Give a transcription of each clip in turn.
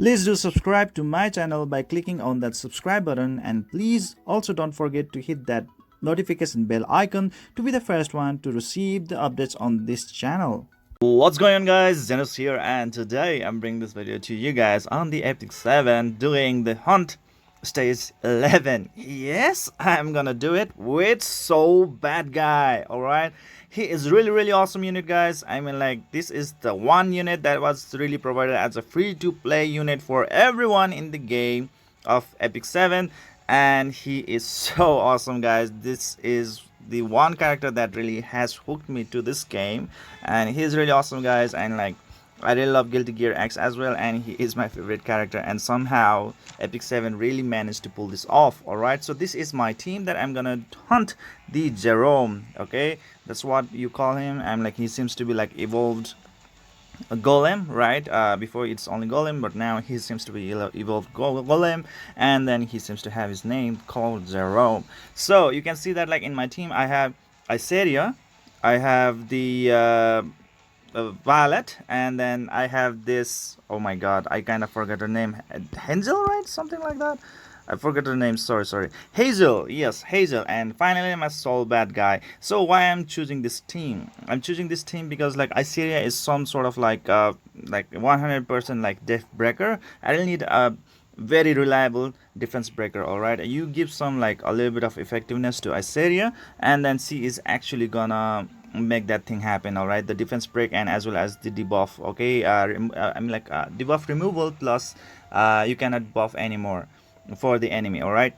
Please do subscribe to my channel by clicking on that subscribe button, and please also don't forget to hit that notification bell icon to be the first one to receive the updates on this channel. What's going on, guys? Zennosh here, and today I'm bringing this video to you guys on the Epic 7 doing the hunt stage 11. Yes, I'm gonna do it with Badguy. All right, he is really awesome unit, guys. I mean, like, this is the one unit that was really provided as a free to play unit for everyone in the game of Epic 7, and he is so awesome, guys. This is the one character that really has hooked me to this game, and he's really awesome, guys. And like, I really love Guilty Gear X as well, and he is my favorite character, and somehow Epic 7 really managed to pull this off. Alright, so this is my team that I'm gonna hunt the Zerom. Okay, that's what you call him. I'm like, he seems to be like evolved a Golem, right? Before it's only Golem, but now he seems to be evolved Golem, and then he seems to have his name called Zerom. So you can see that, like, in my team I have Iseria, I have the Violet, and then I have this, oh my god, I kind of forgot her name, Hazel, right? Something like that. I forgot her name, sorry. Hazel, yes, Hazel. And finally my Badguy. So why I'm choosing this team? I'm choosing this team because, like, Iseria is some sort of like 100% like def breaker. I really need a very reliable defense breaker. All right, you give some like a little bit of effectiveness to Iseria, and then she is actually gonna make that thing happen. All right, the defense break and as well as the debuff. Okay, I mean, like, debuff removal plus you cannot buff anymore for the enemy. All right,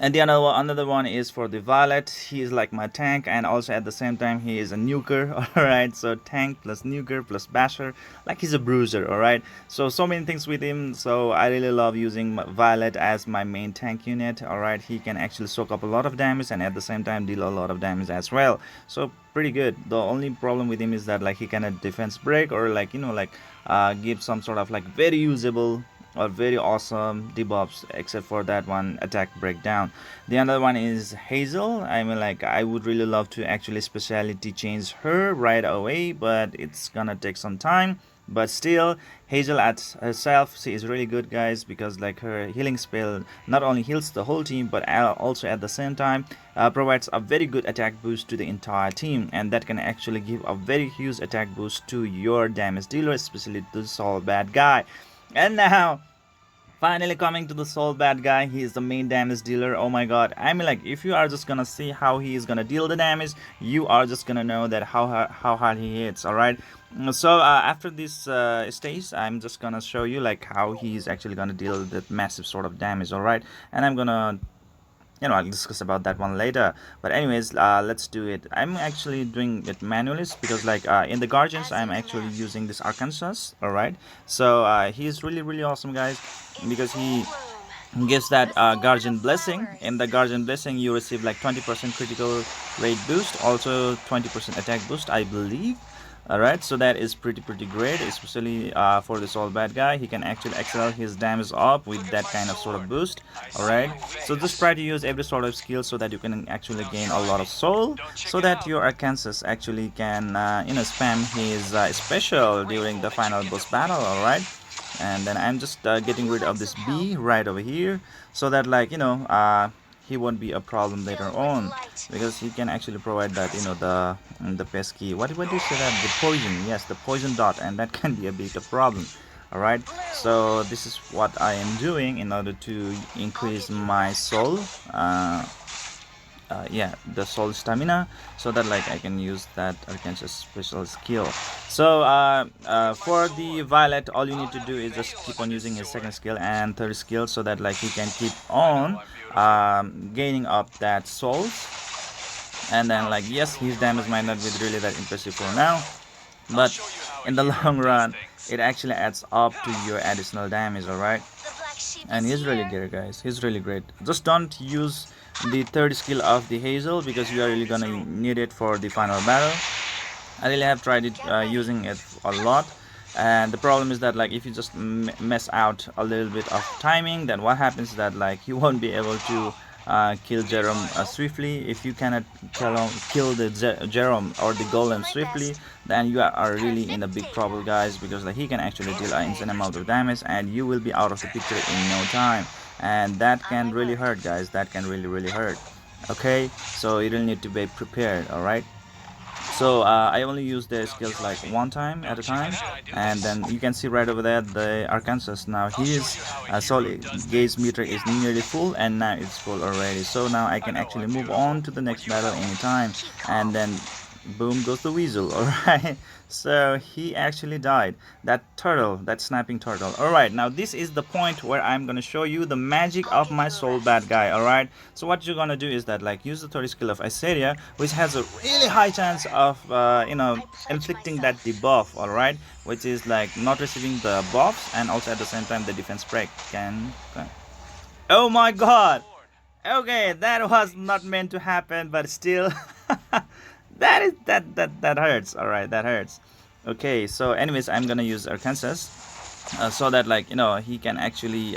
and the another one is for the Violet. He is like my tank, and also at the same time he is a nuker. All right, so tank plus nuker plus basher, like, he's a bruiser. All right, so many things with him. So I really love using Violet as my main tank unit. All right, he can actually soak up a lot of damage and at the same time deal a lot of damage as well. So pretty good. The only problem with him is that, like, he cannot defense break or, like, you know, like, give some sort of like very usable or very awesome debuffs, except for that one attack breakdown. The other one is Hazel. I mean, like, I would really love to actually speciality change her right away, but it's gonna take some time. But still, Hazel at herself, she is really good, guys, because, like, her healing spell not only heals the whole team, but also at the same time provides a very good attack boost to the entire team, and that can actually give a very huge attack boost to your damage dealer, especially to Badguy. And now, finally coming to the Badguy, he is the main damage dealer. Oh my god, I mean, like, if you are just gonna see how he is gonna deal the damage, you are just gonna know that how hard he hits. All right, so after this stage, I'm just gonna show you, like, how he is actually gonna deal that massive sort of damage. All right, and I'm gonna, I'll discuss about that one later. But anyways, let's do it. I'm actually doing it manually because, like, in the Guardians, I'm actually using this Arkansas. All right, so he's really awesome, guys, because he gives that Guardian blessing. In the Guardian blessing, you receive like 20% critical rate boost, also 20% attack boost, I believe. Alright, so that is pretty great, especially for this Badguy. He can actually excel his damage up with that kind of sort of boost. Alright, so just try to use every sort of skill so that you can actually gain a lot of soul, so that your Arkansas actually can spam his special during the final boss battle. Alright, and then I'm just getting rid of this B right over here, so that, like, he won't be a problem later on, because he can actually provide that, the pesky, what do you say, that the poison, yes, the poison dot, and that can be a bit of problem. All right, so this is what I am doing in order to increase my soul, yeah, the soul stamina, so that, like, I can use that Arkansas special skill. So for the Violet, all you need to do is just keep on using his second skill and third skill, so that, like, he can keep on gaining up that souls. And then, like, yes, his damage might not be really that impressive for now, but in the long run it actually adds up to your additional damage. All right, and he's really great, guys. He's really great. Just don't use the third skill of the Hazel, because you are really gonna need it for the final battle. I really have tried it, using it a lot, and the problem is that, like, if you just mess out a little bit of timing, then what happens is that, like, you won't be able to kill Zerom swiftly. If you cannot kill the Zerom or the Golem swiftly, then you are really in a big trouble, guys, because like he can actually deal an insane amount of damage and you will be out of the picture in no time, and that can really hurt, guys. That can really hurt. Okay, so you really need to be prepared. All right, so I only use the skills like one time at a time, and then you can see right over there the Arkansas. Now his solid gauge meter is nearly full, and now it's full already, so now I can actually move on to the next battle anytime. And then boom goes the weasel. All right, so he actually died, that turtle, that snapping turtle. All right, now this is the point where I'm gonna show you the magic of my soul bad guy. All right, so what you're gonna do is that like use the 30 skill of Iseria, which has a really high chance of inflicting that debuff. All right, which is like not receiving the buffs, and also at the same time the defense break can oh my god. Okay, that was not meant to happen, but still that hurts. All right, that hurts. Okay, so anyways, I'm gonna use Arkansas so that like he can actually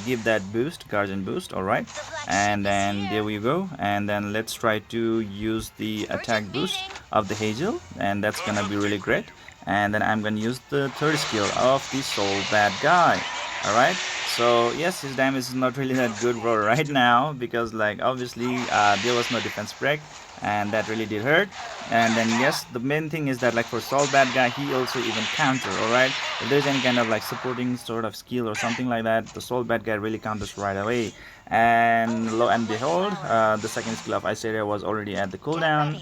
give that boost, guardian boost. All right, and then there we go. And then let's try to use the attack boost of the Hazel, and that's gonna be really great. And then I'm gonna use the third skill of the soul bad guy. All right, so yes, his damage is not really that good for right now, because like obviously there was no defense break, and that really did hurt. And then yes, the main thing is that like for soul bad guy, he also even counter. All right, if there's any kind of like supporting sort of skill or something like that, the soul bad guy really counters right away. And lo and behold, the second skill of Iseria was already at the cooldown.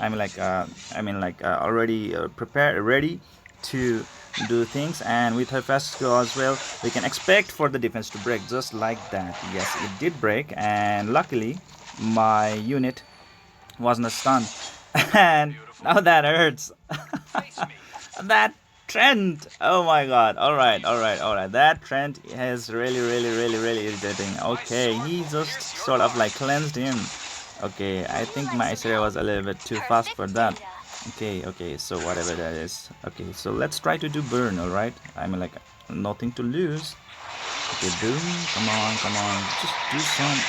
Already prepared, ready to do things. And with her fast skill as well, we can expect for the defense to break just like that. Yes, it did break, and luckily my unit wasn't stunned. And now that hurts. That trend, oh my god. All right, that trend is really irritating. Okay, he just sort of like cleansed him. Okay, I think my Iseria was a little bit too fast for that. Okay, so whatever that is. Okay, so let's try to do burn. All right, like nothing to lose. Okay, boom, come on, just do some.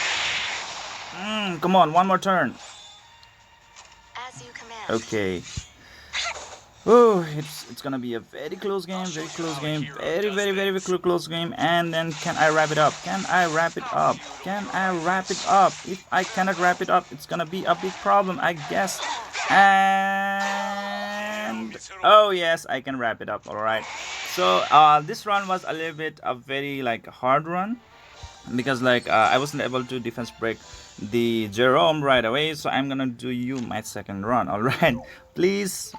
Come on, one more turn. Okay. Oh, it's gonna be a very close game, very close game. And then can I wrap it up? If I cannot wrap it up, it's gonna be a big problem, I guess. And oh yes, I can wrap it up. All right, so this run was a little bit a very like hard run, because like I wasn't able to defense break the Zerom right away, so I'm gonna do you my second run. All right, please,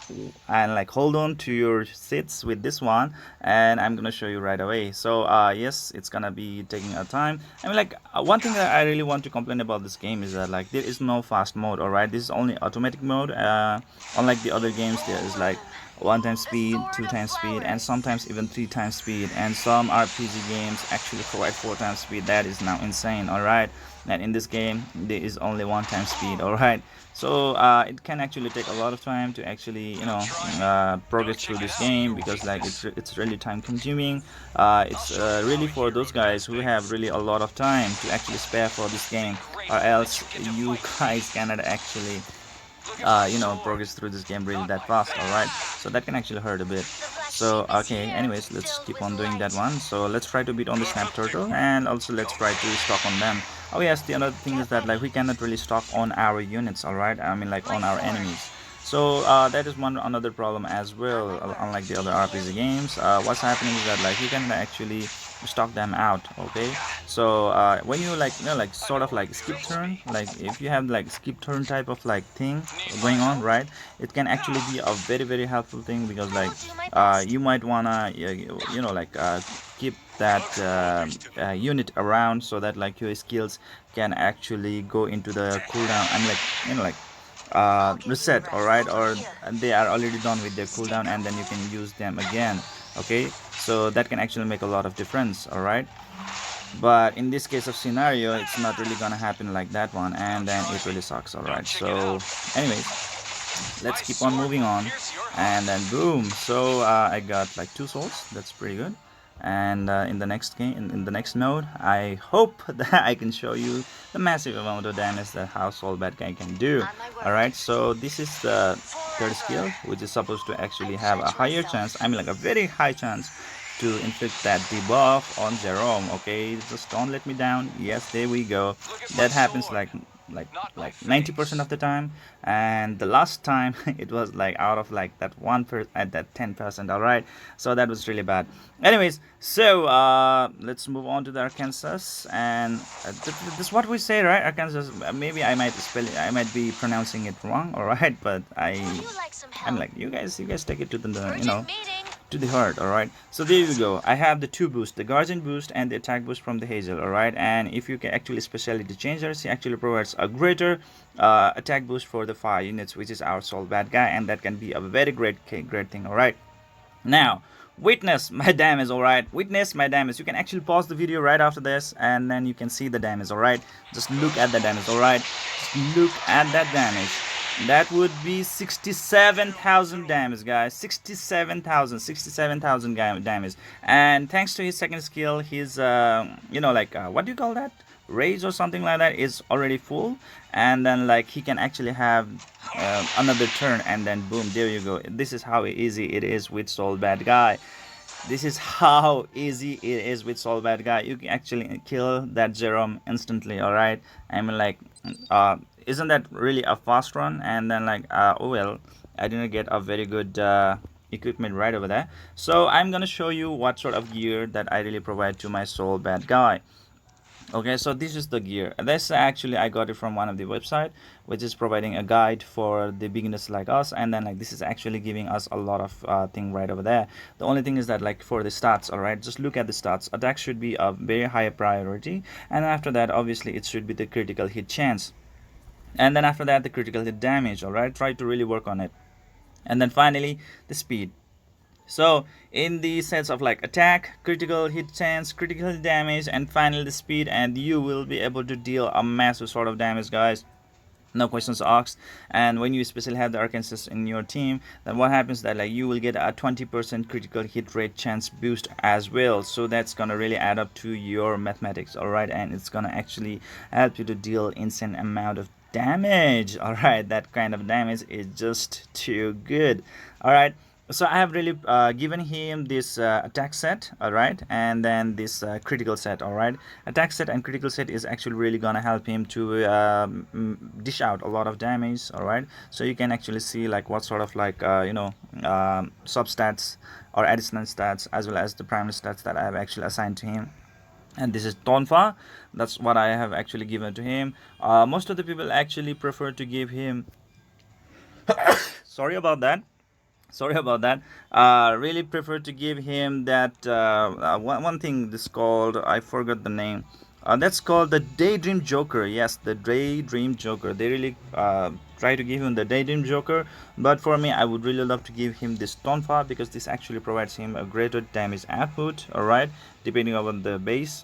and like hold on to your seats with this one, and I'm gonna show you right away. So yes, it's gonna be taking a time. One thing that I really want to complain about this game is that like there is no fast mode. All right, this is only automatic mode. Unlike the other games, there is like 1 time speed, 2 times speed, and sometimes even 3 times speed. And some RPG games actually provide 4 times speed. That is now insane. All right, and in this game there is only 1 time speed. All right, so it can actually take a lot of time to actually progress through this game, because like it's really time consuming. It's really for those guys who have really a lot of time to actually spare for this game, or else you guys cannot actually progress through this game really that fast. All right, so that can actually hurt a bit. So okay, anyways, let's keep on doing that one. So let's try to beat on the snap turtle, and also let's try to stock on them. Oh yes, the other thing is that like we cannot really stock on our units. All right, like on our enemies. So that is another problem as well. Unlike the other RPG games, what's happening is that like you can actually stock them out. Okay, so when you sort of like skip turn, like if you have like skip turn type of like thing going on, right, it can actually be a very helpful thing, because like you might wanna keep that unit around, so that like your skills can actually go into the cooldown and reset. All right, or they are already done with their cooldown, and then you can use them again. Okay, so that can actually make a lot of difference. All right, but in this case of scenario, it's not really gonna happen like that one, and then it really sucks. All right, so anyways, let's keep on moving on. And then boom, so I got like 2 souls. That's pretty good. And in the next game, in the next node, I hope that I can show you the massive amount of damage that household bad guy can do. All right, so this is the third skill, which is supposed to actually have a higher chance, I mean like a very high chance to inflict that debuff on Zerom. Okay, just don't let me down. Yes, there we go. That happens like like 90% of the time, and the last time it was like out of like that 1% at that 10%. All right, so that was really bad. Anyways, so let's move on to the Arkansas, and this is what we say, right? Arkansas. Maybe I might spell it, I might be pronouncing it wrong. All right, but I'm like, you guys take it to the to the heart. All right, so there you go. I have the two boosts, the guardian boost and the attack boost from the Hazel. All right, and if you can actually specialty changers, he actually provides a greater attack boost for the 5 units, which is our soul bad guy, and that can be a very great thing. All right, now witness my damage. All right, witness my damage. You can actually pause the video right after this, and then you can see the damage. All right, just look at the damage. All right, just look at that damage. That would be 67,000 damage, guys. 67,000 damage. And thanks to his second skill, his what do you call that, rage or something like that, is already full. And then like he can actually have another turn, and then boom, there you go. This is how easy it is with soul bad guy. This is how easy it is with soul bad guy. You can actually kill that Zerom instantly. All right, I mean like isn't that really a fast run? And then like oh well, I didn't get a very good equipment right over there. So I'm gonna show you what sort of gear that I really provide to my soul bad guy. Okay, so this is the gear. This actually I got it from one of the website, which is providing a guide for the beginners like us. And then like this is actually giving us a lot of thing right over there. The only thing is that like for the stats, all right, just look at the stats. Attack should be a very high priority, and after that obviously it should be the critical hit chance, and then after that the critical hit damage. All right, try to really work on it. And then finally the speed. So in the sense of like attack, critical hit chance, critical hit damage, and finally the speed, and you will be able to deal a massive sort of damage, guys. No questions asked. And when you especially have the Arkansas in your team, then what happens that like you will get a 20% critical hit rate chance boost as well. So that's gonna really add up to your mathematics. All right, and it's gonna actually help you to deal insane amount of damage. All right, that kind of damage is just too good. All right, so I have really given him this attack set. All right, and then this critical set. All right, attack set and critical set is actually really gonna help him to dish out a lot of damage. All right, so you can actually see like what sort of like substats or additional stats, as well as the primary stats that I have actually assigned to him. And this is Tonfa. That's what I have actually given to him. Most of the people actually prefer to give him sorry about that, really prefer to give him that one thing, this called, I forgot the name, that's called the Daydream Joker. Yes, the Daydream Joker. They really try to give him the Daydream Joker, but for me I would really love to give him this Tonfa, because this actually provides him a greater damage output. All right, depending on the base.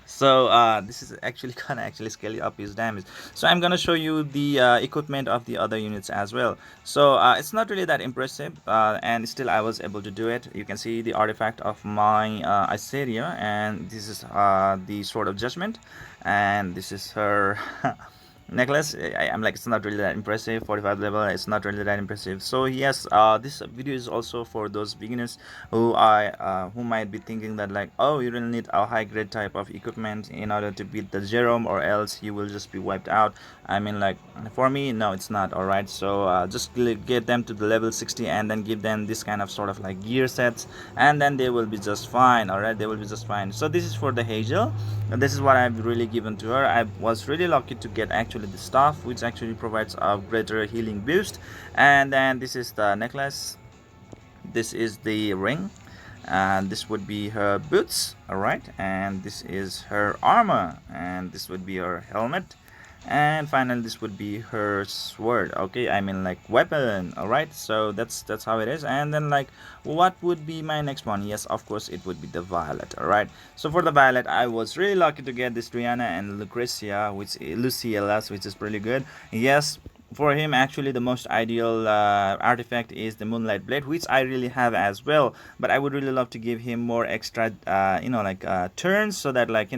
So this is actually gonna actually scale up his damage. So I'm gonna show you the equipment of the other units as well. So it's not really that impressive, and still I was able to do it. You can see the artifact of my Isaiah, and this is the Sword of Judgment, and this is her necklace. I'm like, it's not really that impressive. 45 level, it's not really that impressive. So yes, this video is also for those beginners who might be thinking that like, oh, you really need a high grade type of equipment in order to beat the Zerom, or else you will just be wiped out. I mean like, for me, no, it's not. All right, so just get them to the level 60 and then give them this kind of sort of like gear sets, and then they will be just fine. All right, they will be just fine. So this is for the Hazel. This is what I've really given to her. I was really lucky to get actually the staff, which actually provides a greater healing boost. And then this is the necklace, this is the ring, and this would be her boots. All right, and this is her armor, and this would be her helmet, and finally this would be her sword. Okay, I mean like weapon. All right, so that's how it is. And then like, what would be my next one? Yes, of course it would be the Violet. All right, so for the Violet, I was really lucky to get this Triana and Lucrecia, which Luciela's, which is pretty good. Yes, for him, actually the most ideal artifact is the Moonlight Blade, which I really have as well, but I would really love to give him more extra like turns, so that, like,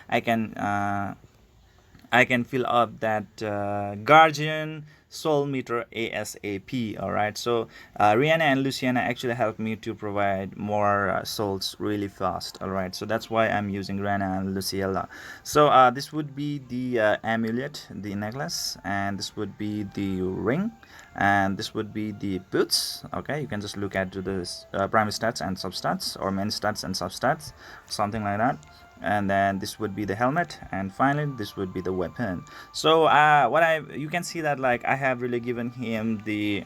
I can fill up that Guardian soul meter ASAP. Alright, so Rihanna and Luciana actually helped me to provide more souls really fast. Alright, so that's why I'm using Rihanna and Luciella. So this would be the amulet, the necklace, and this would be the ring, and this would be the boots. Okay, you can just look at the primary stats and substats, or main stats and substats, something like that. And then this would be the helmet, and finally this would be the weapon. So you can see that, like, I have really given him the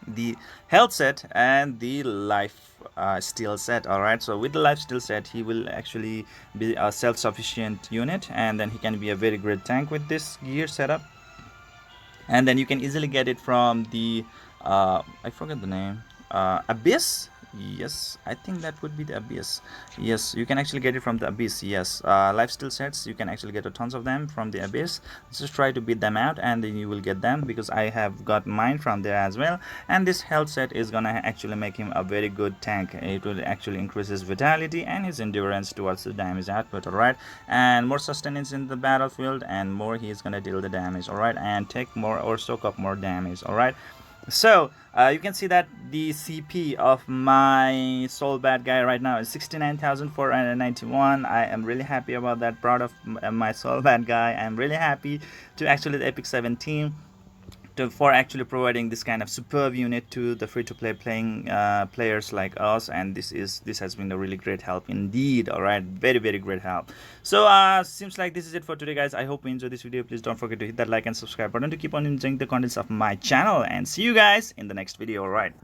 the health set and the life steal set. All right, so with the life steal set, he will actually be a self-sufficient unit, and then he can be a very great tank with this gear setup. And then you can easily get it from the I forget the name, Abyss. Yes, I think that would be the Abyss. Yes, you can actually get it from the Abyss. Yes, lifesteal sets, you can actually get a tons of them from the Abyss. Just try to beat them out, and then you will get them, because I have got mine from there as well. And this health set is gonna actually make him a very good tank. It will actually increase his vitality and his endurance towards the damage output. Alright, and more sustenance in the battlefield, and more he is gonna deal the damage. Alright, and take more or soak up more damage. Alright, so you can see that the CP of my soul bad guy right now is 69,491. I am really happy about that. Proud of my soul bad guy. I'm really happy to actually the Epic 17 for actually providing this kind of superb unit to the free-to-play players like us. And this has been a really great help indeed. All right, very, very great help. So seems like this is it for today, guys. I hope you enjoyed this video. Please don't forget to hit that like and subscribe button to keep on enjoying the contents of my channel, and see you guys in the next video. All right.